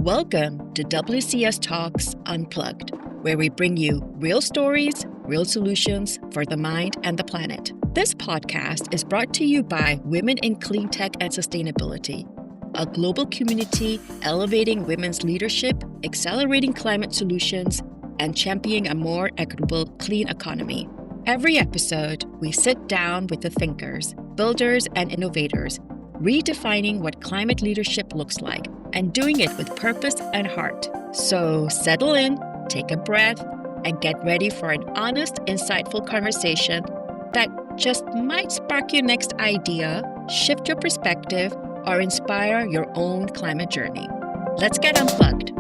Welcome to WCS Talks Unplugged, where we bring you real stories, real solutions for the mind and the planet. This podcast is brought to you by Women in Cleantech and Sustainability, a global community elevating women's leadership, accelerating climate solutions, and championing a more equitable, clean economy. Every episode, we sit down with the thinkers, builders, and innovators, redefining what climate leadership looks like and doing it with purpose and heart. So settle in, take a breath, and get ready for an honest, insightful conversation that just might spark your next idea, shift your perspective, or inspire your own climate journey. Let's get unplugged.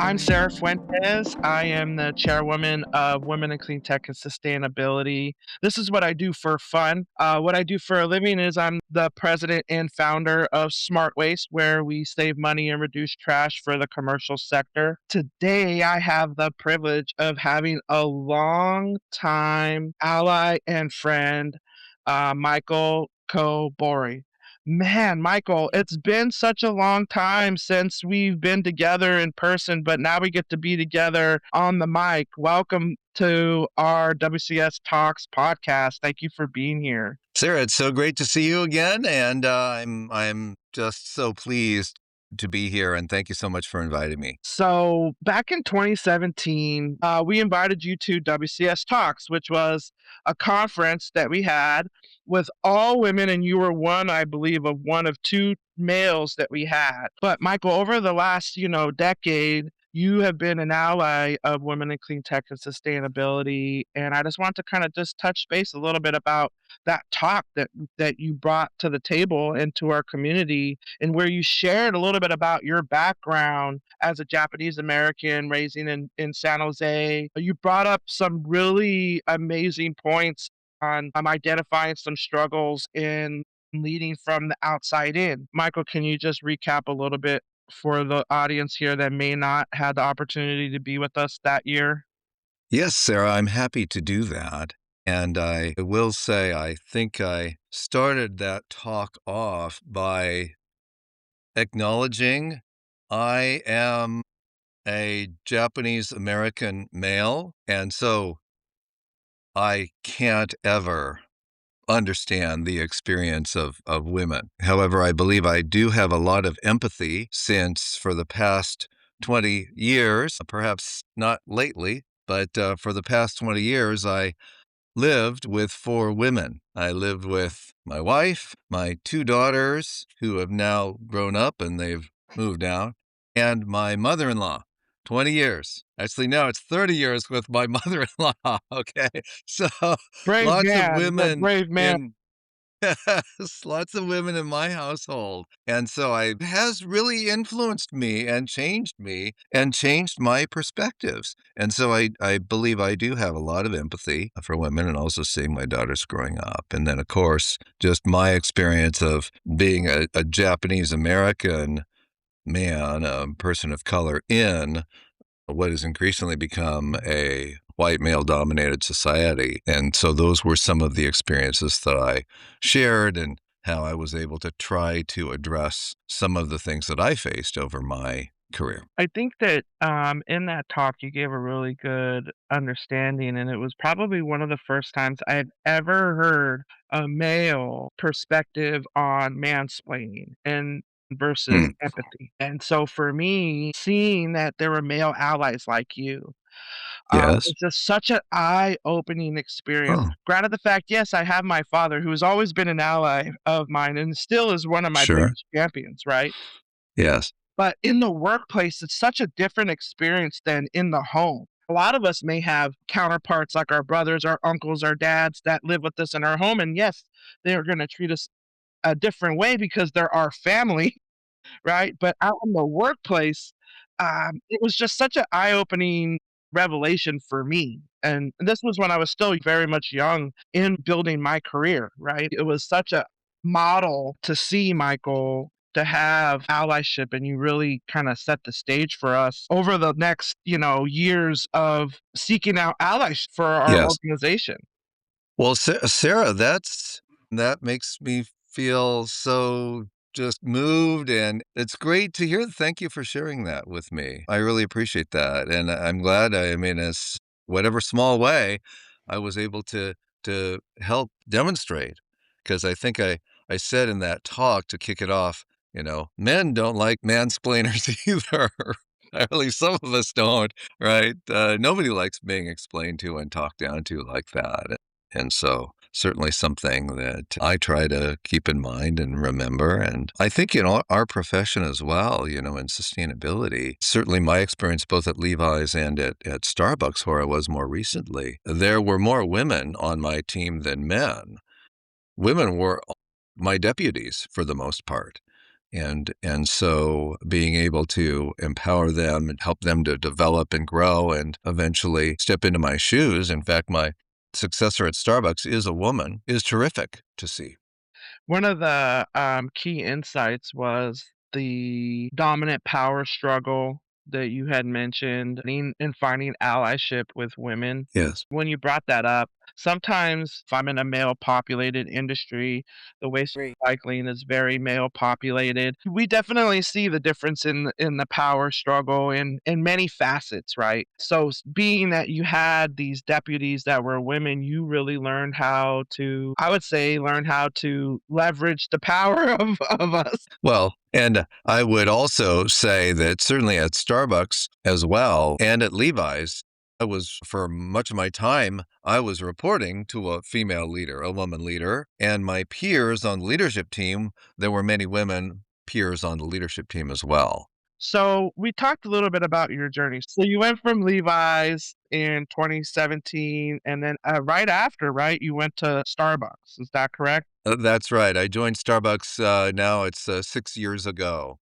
I'm Sara Fuentes. I am the Chairwoman of Women in Cleantech and Sustainability. This is what I do for fun. What I do for a living is I'm the president and founder of Smart Waste, where we save money and reduce trash for the commercial sector. Today, I have the privilege of having a long-time ally and friend, Michael Kobori. Man, Michael, it's been such a long time since we've been together in person, but now we get to be together on the mic. Welcome to our WCS Talks podcast. Thank you for being here. Sara, it's so great to see you again, and I'm just so pleased to be here, and thank you so much for inviting me. So back in 2017, we invited you to WCS Talks, which was a conference that we had with all women, and you were one, I believe, of one of two males that we had. But Michael, over the last, decade, you have been an ally of Women in Clean Tech and Sustainability, and I just want to kind of just touch base a little bit about that talk that you brought to the table and to our community, and where you shared a little bit about your background as a Japanese American raising in San Jose. You brought up some really amazing points on identifying some struggles in leading from the outside in. Michael, can you just recap a little bit for the audience here that may not have the opportunity to be with us that year? Yes, Sara, I'm happy to do that. And I will say, I think I started that talk off by acknowledging I am a Japanese American male, and so I can't ever understand the experience of women. However, I believe I do have a lot of empathy since for the past 20 years, perhaps not lately, but for the past 20 years, I lived with four women. I lived with my wife, my two daughters, who have now grown up and they've moved out, and my mother-in-law. 20 years. Actually, no, it's 30 years with my mother-in-law. Okay. So Brave lots of man, a women brave man. in Yes, lots of women in my household. And so it has really influenced me and changed my perspectives. And so I believe I do have a lot of empathy for women and also seeing my daughters growing up. And then, of course, just my experience of being a Japanese American man, a person of color in what has increasingly become a white male-dominated society. And so those were some of the experiences that I shared and how I was able to try to address some of the things that I faced over my career. I think that in that talk, you gave a really good understanding, and it was probably one of the first times I've ever heard a male perspective on mansplaining and versus Hmm. empathy. And so for me, seeing that there were male allies like you, Yes. it's just such an eye-opening experience. Oh, Granted the fact, yes, I have my father who has always been an ally of mine and still is one of my sure. biggest champions, right? Yes. But in the workplace, it's such a different experience than in the home. A lot of us may have counterparts like our brothers, our uncles, our dads that live with us in our home. And yes, they're going to treat us a different way because they're our family, right? But out in the workplace, it was just such an eye-opening revelation for me. And this was when I was still very much young in building my career, right? It was such a model to see, Michael, to have allyship, and you really kind of set the stage for us over the next, years of seeking out allies for our Yes. organization. Well, Sarah, that makes me feel so just moved, and it's great to hear. Thank you for sharing that with me. I really appreciate that, and I'm glad. I mean, as whatever small way, I was able to help demonstrate, because I think I said in that talk to kick it off, men don't like mansplainers either. At least some of us don't, right? Nobody likes being explained to and talked down to like that. And so certainly something that I try to keep in mind and remember. And I think, our profession as well, in sustainability, certainly my experience both at Levi's and at Starbucks, where I was more recently, there were more women on my team than men. Women were my deputies for the most part. And so being able to empower them and help them to develop and grow and eventually step into my shoes. In fact, my successor at Starbucks is a woman, is terrific to see. One of the key insights was the dominant power struggle that you had mentioned in finding allyship with women. Yes. When you brought that up, sometimes if I'm in a male populated industry, the waste recycling is very male populated. We definitely see the difference in the power struggle in many facets, right? So being that you had these deputies that were women, you really learned how to, I would say, learn how to leverage the power of us. Well, and I would also say that certainly at Starbucks as well, and at Levi's, for much of my time, I was reporting to a female leader, a woman leader, and my peers on the leadership team, there were many women peers on the leadership team as well. So we talked a little bit about your journey. So you went from Levi's in 2017, and then right after, right, you went to Starbucks. Is that correct? That's right. I joined Starbucks, now it's 6 years ago,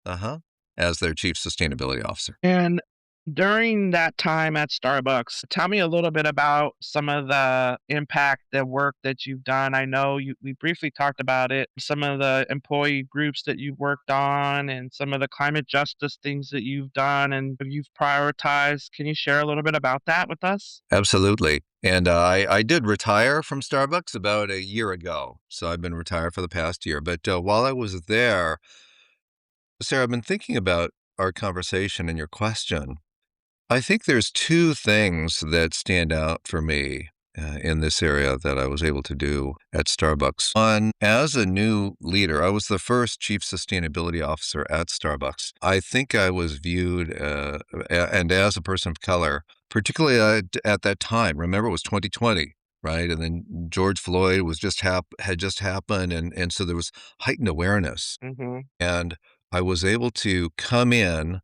as their chief sustainability officer. And during that time at Starbucks, tell me a little bit about some of the impact, the work that you've done. I know we briefly talked about it, some of the employee groups that you've worked on and some of the climate justice things that you've done and you've prioritized. Can you share a little bit about that with us? Absolutely. And I did retire from Starbucks about a year ago. So I've been retired for the past year. But while I was there, Sarah, I've been thinking about our conversation and your question. I think there's two things that stand out for me in this area that I was able to do at Starbucks. One, as a new leader, I was the first chief sustainability officer at Starbucks. I think I was viewed, and as a person of color, particularly at that time. Remember, it was 2020. Right. And then George Floyd had just happened. And so there was heightened awareness. Hmm. And I was able to come in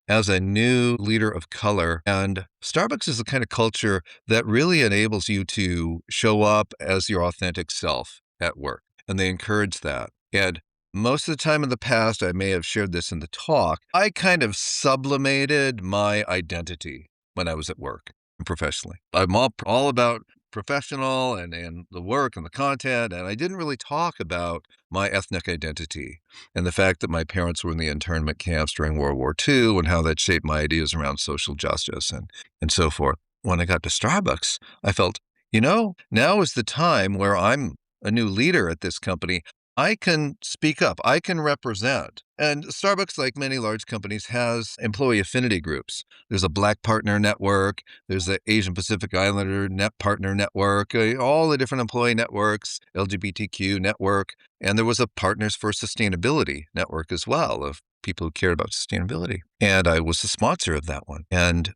as a new leader of color. And Starbucks is the kind of culture that really enables you to show up as your authentic self at work. And they encourage that. And most of the time in the past, I may have shared this in the talk, I kind of sublimated my identity when I was at work and professionally. I'm all about professional and the work and the content. And I didn't really talk about my ethnic identity and the fact that my parents were in the internment camps during World War II and how that shaped my ideas around social justice and so forth. When I got to Starbucks, I felt, now is the time where I'm a new leader at this company. I can speak up. I can represent. And Starbucks, like many large companies, has employee affinity groups. There's a Black Partner Network. There's the Asian Pacific Islander Partner Network, all the different employee networks, LGBTQ network. And there was a Partners for Sustainability network as well of people who cared about sustainability. And I was the sponsor of that one. And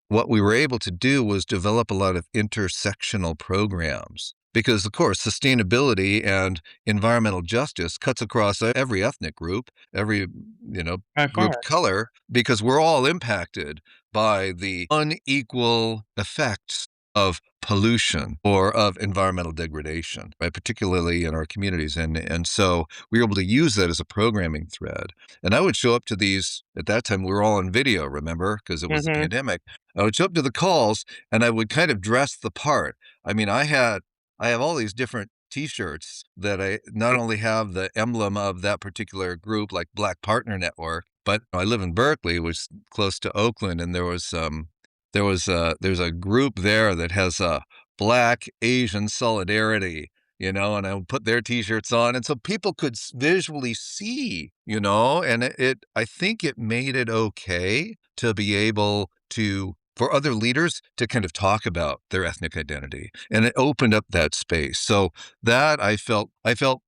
what we were able to do was develop a lot of intersectional programs. Because, of course, sustainability and environmental justice cuts across every ethnic group, every, By group far. color, because we're all impacted by the unequal effects of pollution or of environmental degradation, right? Particularly in our communities. And so we were able to use that as a programming thread. And I would show up to these, at that time, we were all on video, remember, because it was the Hmm. pandemic. I would show up to the calls and I would kind of dress the part. I mean, I have all these different T-shirts that I not only have the emblem of that particular group, like Black Partner Network, but I live in Berkeley, which is close to Oakland, and there's a group there that has a Black Asian solidarity and I would put their t-shirts on. And so people could visually see, and I think it made it okay to be able to, for other leaders to kind of talk about their ethnic identity. And it opened up that space. So that I felt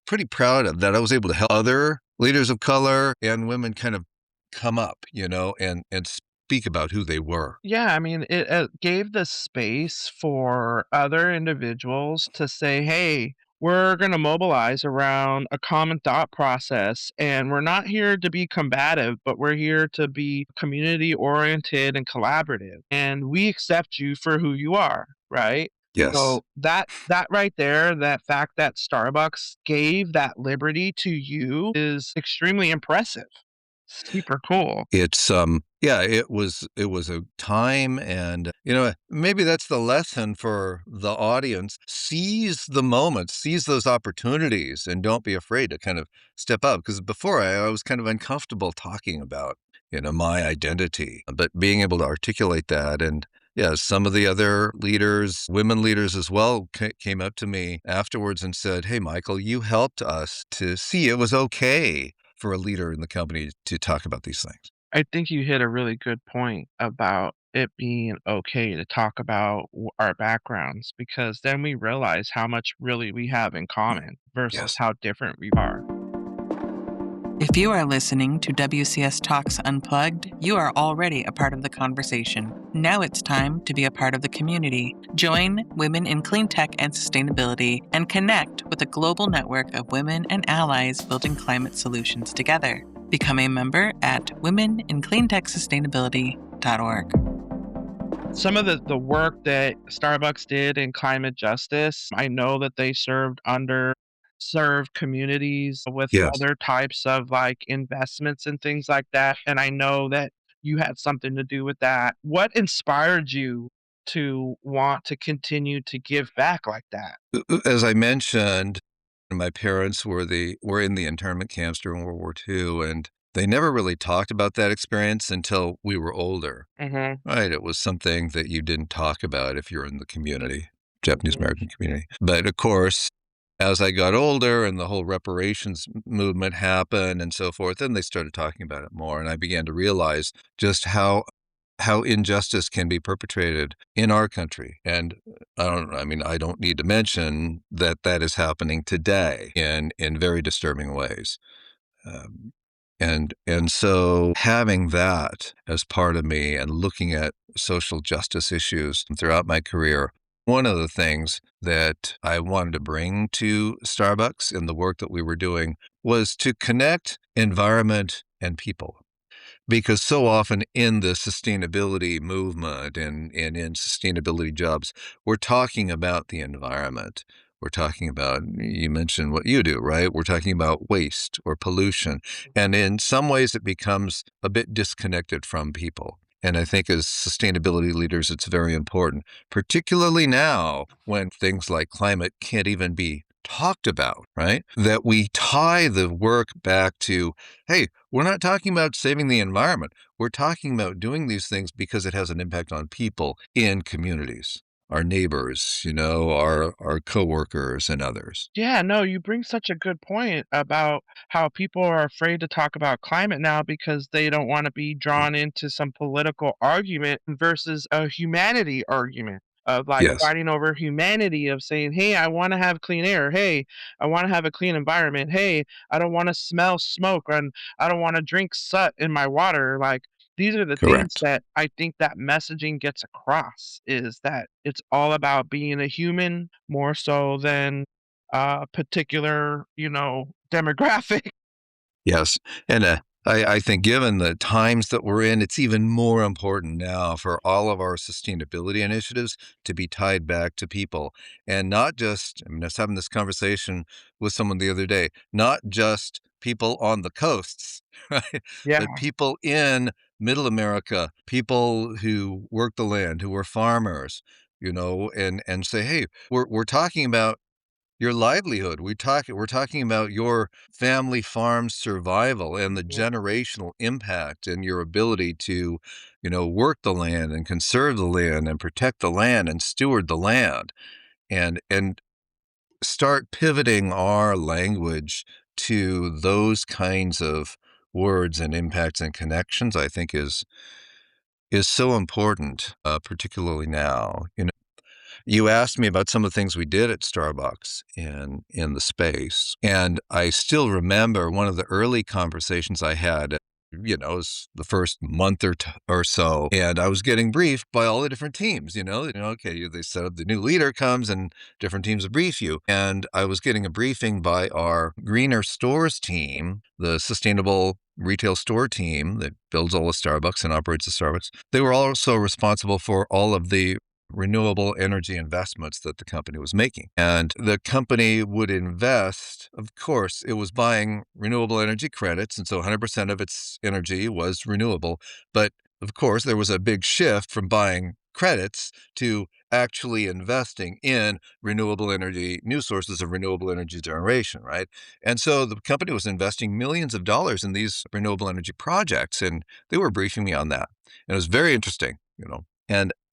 pretty proud of, that I was able to help other leaders of color and women kind of come up, and speak about who they were. Yeah, I mean, it gave the space for other individuals to say, hey, we're going to mobilize around a common thought process. And we're not here to be combative, but we're here to be community oriented and collaborative. And we accept you for who you are, right? Yes. So that right there, that fact that Starbucks gave that liberty to you is extremely impressive. Super cool. It's yeah, it was a time, and maybe that's the lesson for the audience. Seize the moment, seize those opportunities, and don't be afraid to kind of step up, because before I was kind of uncomfortable talking about my identity, but being able to articulate that. And yeah, some of the other leaders, women leaders as well, came up to me afterwards and said, "Hey, Michael, you helped us to see it was okay for a leader in the company to talk about these things." I think you hit a really good point about it being okay to talk about our backgrounds because then we realize how much really we have in common versus Yes. how different we are. If you are listening to WCS Talks Unplugged, you are already a part of the conversation. Now it's time to be a part of the community. Join Women in Cleantech and Sustainability and connect with a global network of women and allies building climate solutions together. Become a member at womenincleantechsustainability.org. Some of the work that Starbucks did in climate justice, I know that they served communities with Yes. other types of like investments and things like that. And I know that you had something to do with that. What inspired you to want to continue to give back like that? As I mentioned, my parents were in the internment camps during World War II, and they never really talked about that experience until we were older. Mhm. Right, it was something that you didn't talk about if you're in the community, Japanese Mhm. American community. But of course, as I got older and the whole reparations movement happened and so forth, then they started talking about it more, and I began to realize just how injustice can be perpetrated in our country. And I don't need to mention that that is happening today in very disturbing ways. Um, and so having that as part of me and looking at social justice issues throughout my career, one of the things that I wanted to bring to Starbucks in the work that we were doing was to connect environment and people. Because so often in the sustainability movement and in sustainability jobs, we're talking about the environment. We're talking about, you mentioned what you do, right? We're talking about waste or pollution. And in some ways, it becomes a bit disconnected from people. And I think as sustainability leaders, it's very important, particularly now when things like climate can't even be talked about, right? That we tie the work back to, hey, we're not talking about saving the environment. We're talking about doing these things because it has an impact on people in communities, our neighbors, our coworkers and others. Yeah, no, you bring such a good point about how people are afraid to talk about climate now because they don't want to be drawn into some political argument versus a humanity argument of like Yes, fighting over humanity of saying, hey, I want to have clean air. Hey, I want to have a clean environment. Hey, I don't want to smell smoke and I don't want to drink soot in my water. Like these are the things correct. that I think that messaging gets across is that it's all about being a human more so than particular, demographic. Yes. And I think given the times that we're in, it's even more important now for all of our sustainability initiatives to be tied back to people. And not just, I was having this conversation with someone the other day, not just people on the coasts, right? Yeah, But people in middle America, people who work the land, who are farmers, and say, hey, we're talking about your livelihood. We're talking about your family farm survival and the mhm. generational impact and your ability to, work the land and conserve the land and protect the land and steward the land. And start pivoting our language to those kinds of words and impacts and connections, I think is so important, particularly now. You asked me about some of the things we did at Starbucks in the space, and I still remember one of the early conversations I had. It was the first month or so, and I was getting briefed by all the different teams. Okay, they set up, the new leader comes, and different teams will brief you. And I was getting a briefing by our greener stores team, the sustainable retail store team that builds all the Starbucks and operates the Starbucks. They were also responsible for all of the renewable energy investments that the company was making. And the company would invest, of course, it was buying renewable energy credits, and so 100% of its energy was renewable. But of course, there was a big shift from buying credits to actually investing in renewable energy, new sources of renewable energy generation, right? And so the company was investing millions of dollars in these renewable energy projects, and they were briefing me on that. And it was very interesting.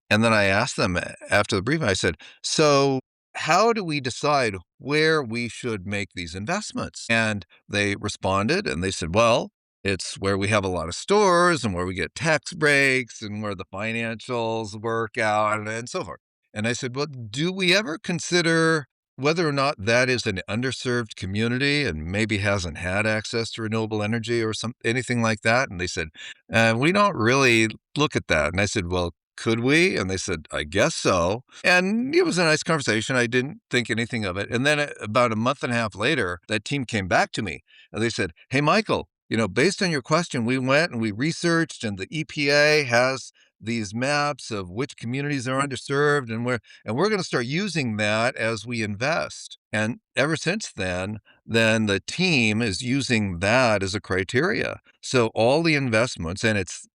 And then I asked them after the briefing, I said, so how do we decide where we should make these investments? And they responded and they said, well, it's where we have a lot of stores and where we get tax breaks and where the financials work out and so forth. And I said, well, do we ever consider whether or not that is an underserved community and maybe hasn't had access to renewable energy or anything like that? And they said, we don't really look at that. And I said, well, could we? And they said, I guess so. And it was a nice conversation. I didn't think anything of it. And then about a month and a half later, that team came back to me and they said, hey, Michael, based on your question, we went and we researched, and the EPA has these maps of which communities are underserved, and we're going to start using that as we invest. And ever since then the team is using that as a criteria. So all the investments, and it's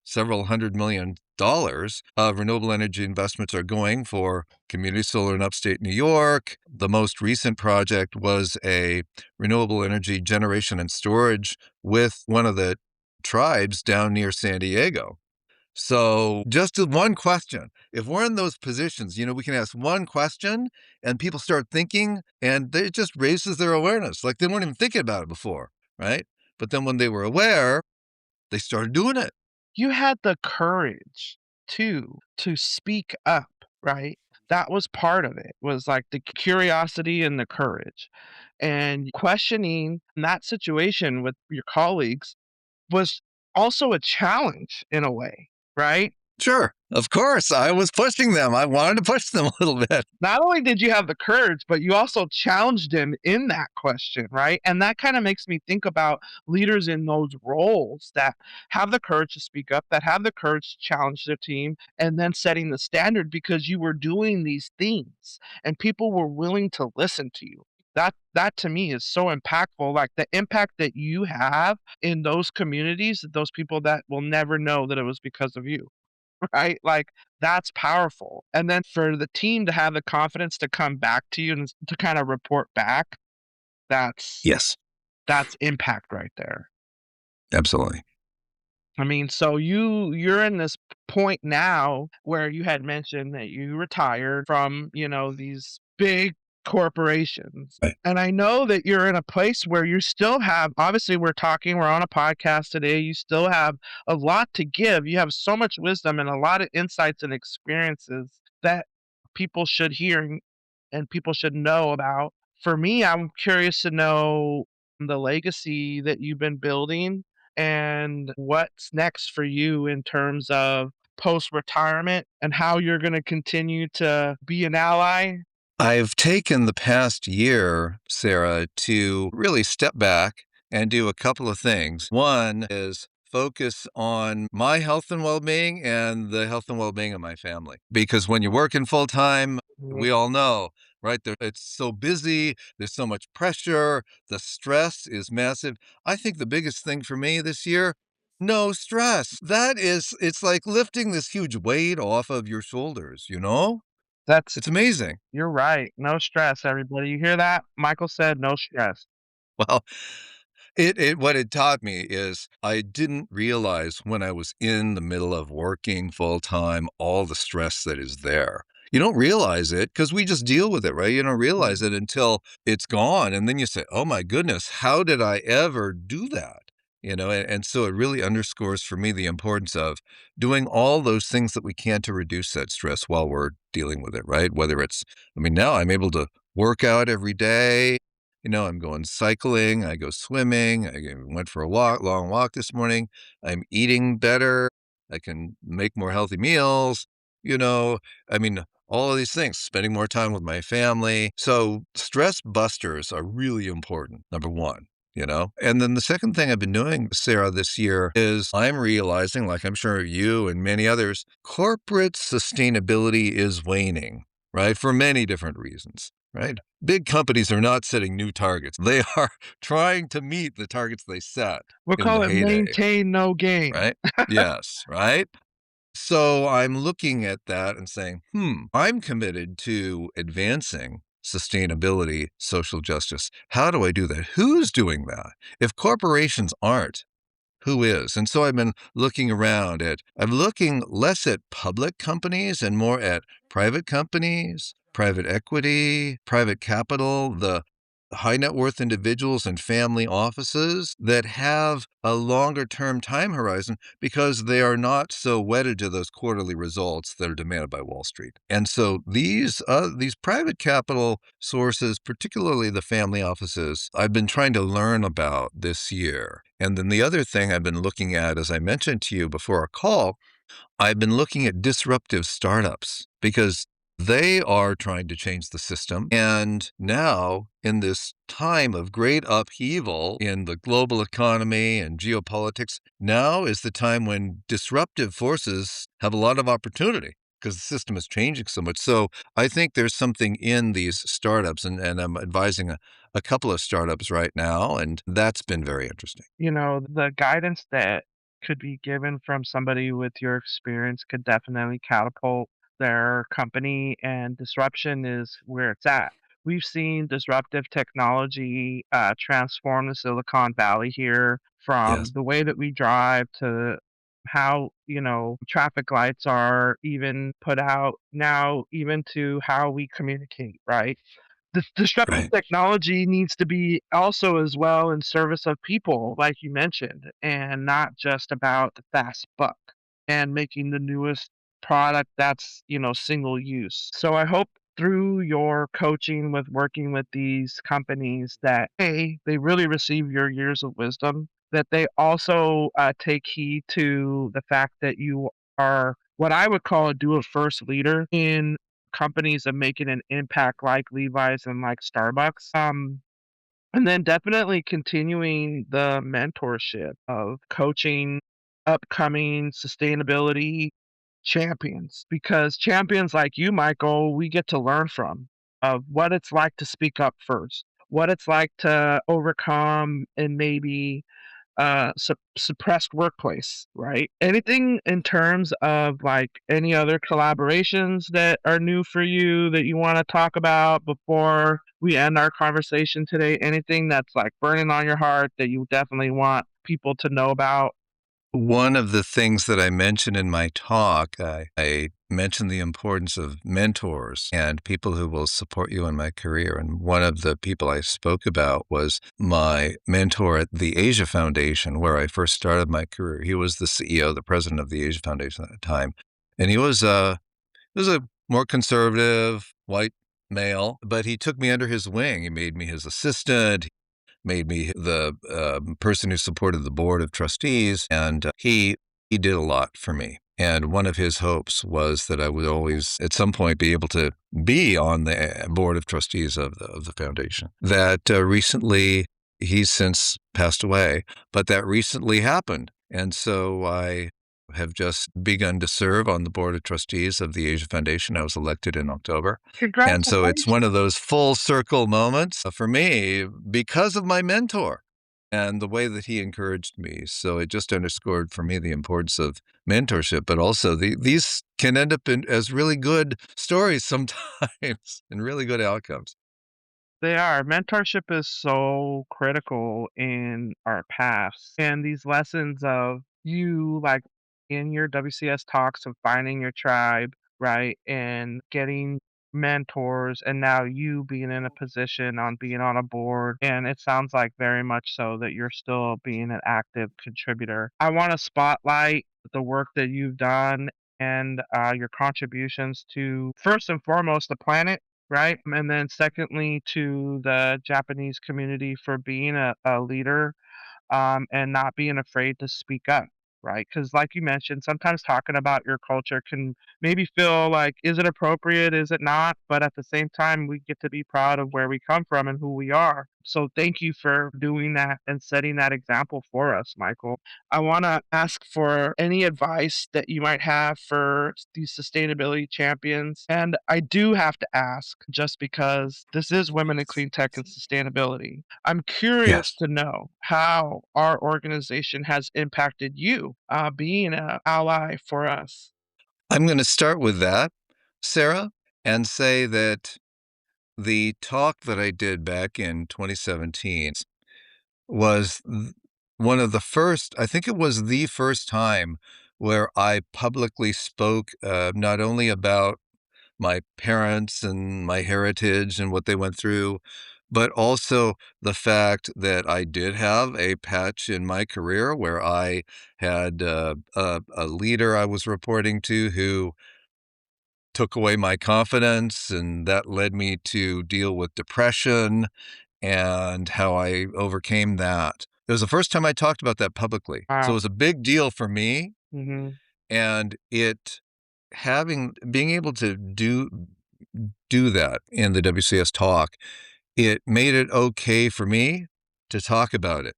several $100 million of renewable energy investments are going for community solar in upstate New York. The most recent project was a renewable energy generation and storage with one of the tribes down near San Diego. So just one question. If we're in those positions, we can ask one question and people start thinking, and it just raises their awareness. Like they weren't even thinking about it before, right? But then when they were aware, they started doing it. You had the courage to speak up, right? That was part of it, was like the curiosity and the courage. And questioning that situation with your colleagues was also a challenge in a way, right? Sure. Of course. I was pushing them. I wanted to push them a little bit. Not only did you have the courage, but you also challenged him in that question, right? And that kind of makes me think about leaders in those roles that have the courage to speak up, that have the courage to challenge their team, and then setting the standard because you were doing these things and people were willing to listen to you. That to me is so impactful. Like the impact that you have in those communities, those people that will never know that it was because of you. Right? Like that's powerful. And then for the team to have the confidence to come back to you and to kind of report back, Yes, that's impact right there. absolutely. I mean, so you're in this point now where you had mentioned that you retired from, these big corporations. Right. And I know that you're in a place where you still have, obviously we're on a podcast today, you still have a lot to give. You have so much wisdom and a lot of insights and experiences that people should hear and people should know about. For me, I'm curious to know the legacy that you've been building and what's next for you in terms of post-retirement and how you're going to continue to be an ally. I've taken the past year, Sarah, to really step back and do a couple of things. One is focus on my health and well-being and the health and well-being of my family. Because when you're working full-time, we all know, right? It's so busy. There's so much pressure. The stress is massive. I think the biggest thing for me this year, no stress. It's like lifting this huge weight off of your shoulders, That's It's amazing. You're right. No stress, everybody. You hear that? Michael said no stress. Well, what it taught me is I didn't realize when I was in the middle of working full time, all the stress that is there. You don't realize it because we just deal with it, right? You don't realize it until it's gone. And then you say, oh my goodness, how did I ever do that? And so it really underscores for me the importance of doing all those things that we can to reduce that stress while we're dealing with it, right? Whether it's, now I'm able to work out every day. I'm going cycling, I go swimming, went for a long walk this morning. I'm eating better. I can make more healthy meals, you know, all of these things, spending more time with my family. So stress busters are really important, number one. And then the second thing I've been doing, Sarah, this year is I'm realizing, like I'm sure you and many others, corporate sustainability is waning, right? For many different reasons, right? Big companies are not setting new targets. They are trying to meet the targets they set We'll in the call it heyday, maintain no gain. right? Yes, right? So I'm looking at that and saying, I'm committed to advancing sustainability, social justice. How do I do that? Who's doing that? If corporations aren't, who is? And so I've been looking around I'm looking less at public companies and more at private companies, private equity, private capital, the high net worth individuals and family offices that have a longer term time horizon because they are not so wedded to those quarterly results that are demanded by Wall Street. And so these private capital sources, particularly the family offices, I've been trying to learn about this year. And then the other thing I've been looking at, as I mentioned to you before our call, I've been looking at disruptive startups because they are trying to change the system. And now, in this time of great upheaval in the global economy and geopolitics, now is the time when disruptive forces have a lot of opportunity because the system is changing so much. So I think there's something in these startups, and I'm advising a couple of startups right now, and that's been very interesting. The guidance that could be given from somebody with your experience could definitely catapult their company, and disruption is where it's at. We've seen disruptive technology transform the Silicon Valley here, from Yes, the way that we drive to how, traffic lights are even put out now, even to how we communicate, right? The disruptive right. technology needs to be also as well in service of people, like you mentioned, and not just about the fast buck and making the newest product that's, single use. So I hope through your coaching with working with these companies that, A, they really receive your years of wisdom, that they also take heed to the fact that you are what I would call a do it first leader in companies of making an impact like Levi's and like Starbucks. And then definitely continuing the mentorship of coaching upcoming sustainability champions, because champions like you, Michael, we get to learn from of what it's like to speak up first, what it's like to overcome and maybe suppressed workplace, right? Anything in terms of like any other collaborations that are new for you that you want to talk about before we end our conversation today? Anything that's like burning on your heart that you definitely want people to know about? One of the things that I mentioned in my talk, I mentioned the importance of mentors and people who will support you in my career. And one of the people I spoke about was my mentor at the Asia Foundation, where I first started my career. He was the CEO, the president of the Asia Foundation at the time. And he was a more conservative white male, but he took me under his wing. He made me his assistant, made me the person who supported the board of trustees, and he did a lot for me. And one of his hopes was that I would always, at some point, be able to be on the board of trustees of the foundation. That recently, he's since passed away, but that recently happened, and so I have just begun to serve on the board of trustees of the Asia Foundation. I was elected in October. And so it's Congratulations. one of those full circle moments for me because of my mentor and the way that he encouraged me. So it just underscored for me the importance of mentorship, but also these can end up as really good stories sometimes and really good outcomes. They are. Mentorship is so critical in our paths. And these lessons of you, like in your WCS talks of finding your tribe, right? And getting mentors, and now you being in a position on being on a board. And it sounds like very much so that you're still being an active contributor. I want to spotlight the work that you've done and your contributions to, first and foremost, the planet. Right. And then, secondly, to the Japanese community for being a leader and not being afraid to speak up, right? Because, like you mentioned, sometimes talking about your culture can maybe feel like, is it appropriate? Is it not? But at the same time, we get to be proud of where we come from and who we are. So, thank you for doing that and setting that example for us, Michael. I want to ask for any advice that you might have for these sustainability champions. And I do have to ask, just because this is Women in Clean Tech and Sustainability, I'm curious Yes. to know how our organization has impacted you being an ally for us. I'm going to start with that, Sarah, and say that the talk that I did back in 2017 was one of the first, I think it was the first time where I publicly spoke not only about my parents and my heritage and what they went through, but also the fact that I did have a patch in my career where I had a leader I was reporting to who took away my confidence, and that led me to deal with depression and how I overcame that. It was the first time I talked about that publicly. So it Wow. was a big deal for me, Hmm. and being able to do that in the WCS talk, it made it okay for me to talk about it.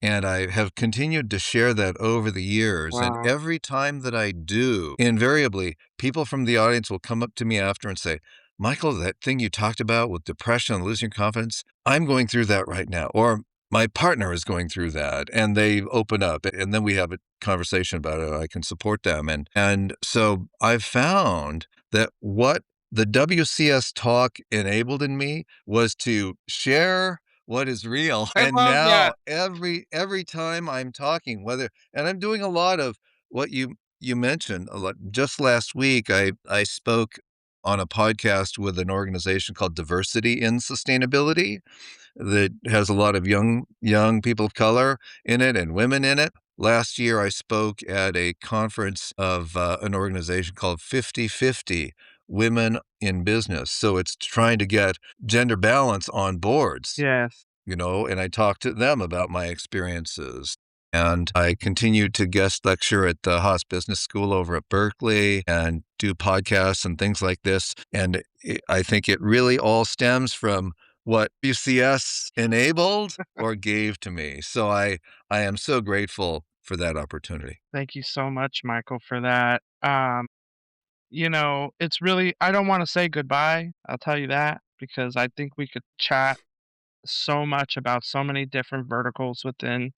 And I have continued to share that over the years. And Wow. every time that I do, invariably, people from the audience will come up to me after and say, Michael, that thing you talked about with depression and losing confidence, I'm going through that right now. Or my partner is going through that. And they open up, and then we have a conversation about it. I can support them. And so I've found that what the WCS talk enabled in me was to share what is real. I And love now that. every time I'm talking, and I'm doing a lot of what you mentioned a lot. Just last week, I spoke on a podcast with an organization called Diversity in Sustainability that has a lot of young people of color in it and women in it. Last year, I spoke at a conference of an organization called 50/50 Women in Business. So it's trying to get gender balance on boards, Yes. and I talked to them about my experiences. And I continued to guest lecture at the Haas Business School over at Berkeley and do podcasts and things like this. And I think it really all stems from what UCS enabled or gave to me. So I am so grateful for that opportunity. Thank you so much, Michael, for that. It's really, I don't want to say goodbye. I'll tell you that, because I think we could chat so much about so many different verticals within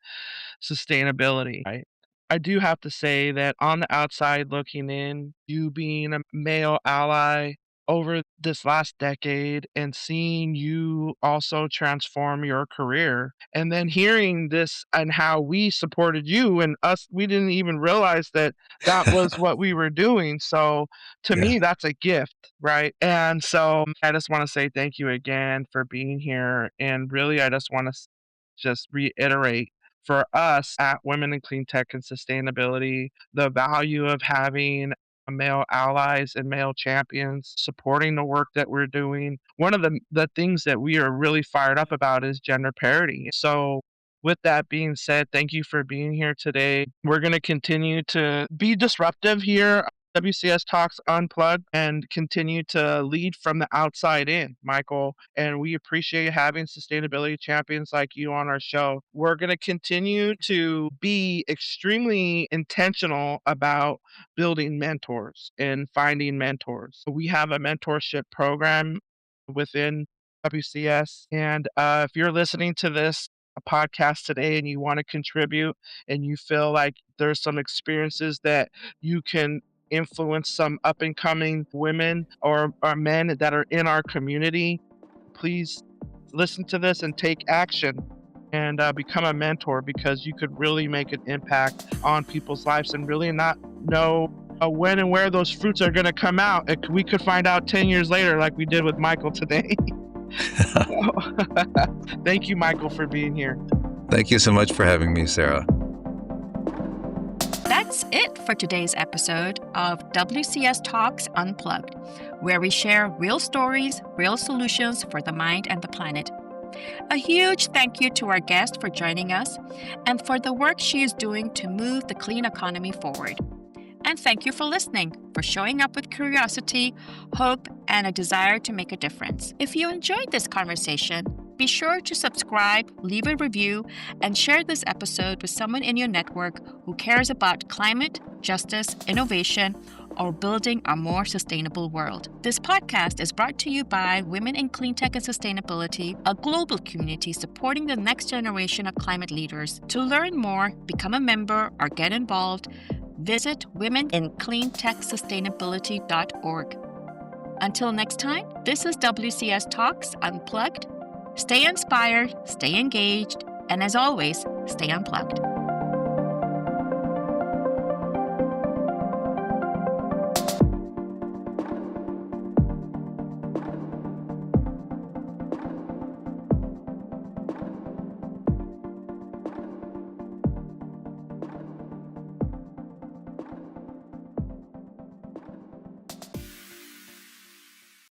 sustainability, right? I do have to say that on the outside looking in, you being a male ally over this last decade and seeing you also transform your career, and then hearing this and how we supported you and us, we didn't even realize that that was what we were doing. So to Yeah. me, that's a gift, right? And so I just want to say thank you again for being here. And really, I just want to just reiterate, for us at Women in Clean Tech and Sustainability, the value of having male allies and male champions supporting the work that we're doing. One of the things that we are really fired up about is gender parity. So with that being said, thank you for being here today. We're going to continue to be disruptive here, WCS Talks Unplugged, and continue to lead from the outside in, Michael. And we appreciate having sustainability champions like you on our show. We're going to continue to be extremely intentional about building mentors and finding mentors. We have a mentorship program within WCS. And if you're listening to this podcast today and you want to contribute and you feel like there's some experiences that you can influence some up and coming women or men that are in our community, please listen to this and take action and become a mentor, because you could really make an impact on people's lives and really not know when and where those fruits are going to come out. We could find out 10 years later, like we did with Michael today. Thank you, Michael, for being here. Thank you so much for having me, Sara. That's it for today's episode of WCS Talks Unplugged, where we share real stories, real solutions for the mind and the planet. A huge thank you to our guest for joining us and for the work she is doing to move the clean economy forward. And thank you for listening, for showing up with curiosity, hope, and a desire to make a difference. If you enjoyed this conversation, be sure to subscribe, leave a review, and share this episode with someone in your network who cares about climate, justice, innovation, or building a more sustainable world. This podcast is brought to you by Women in Cleantech and Sustainability, a global community supporting the next generation of climate leaders. To learn more, become a member, or get involved, visit womenincleantechsustainability.org. Until next time, this is WCS Talks Unplugged. Stay inspired, stay engaged, and as always, stay unplugged.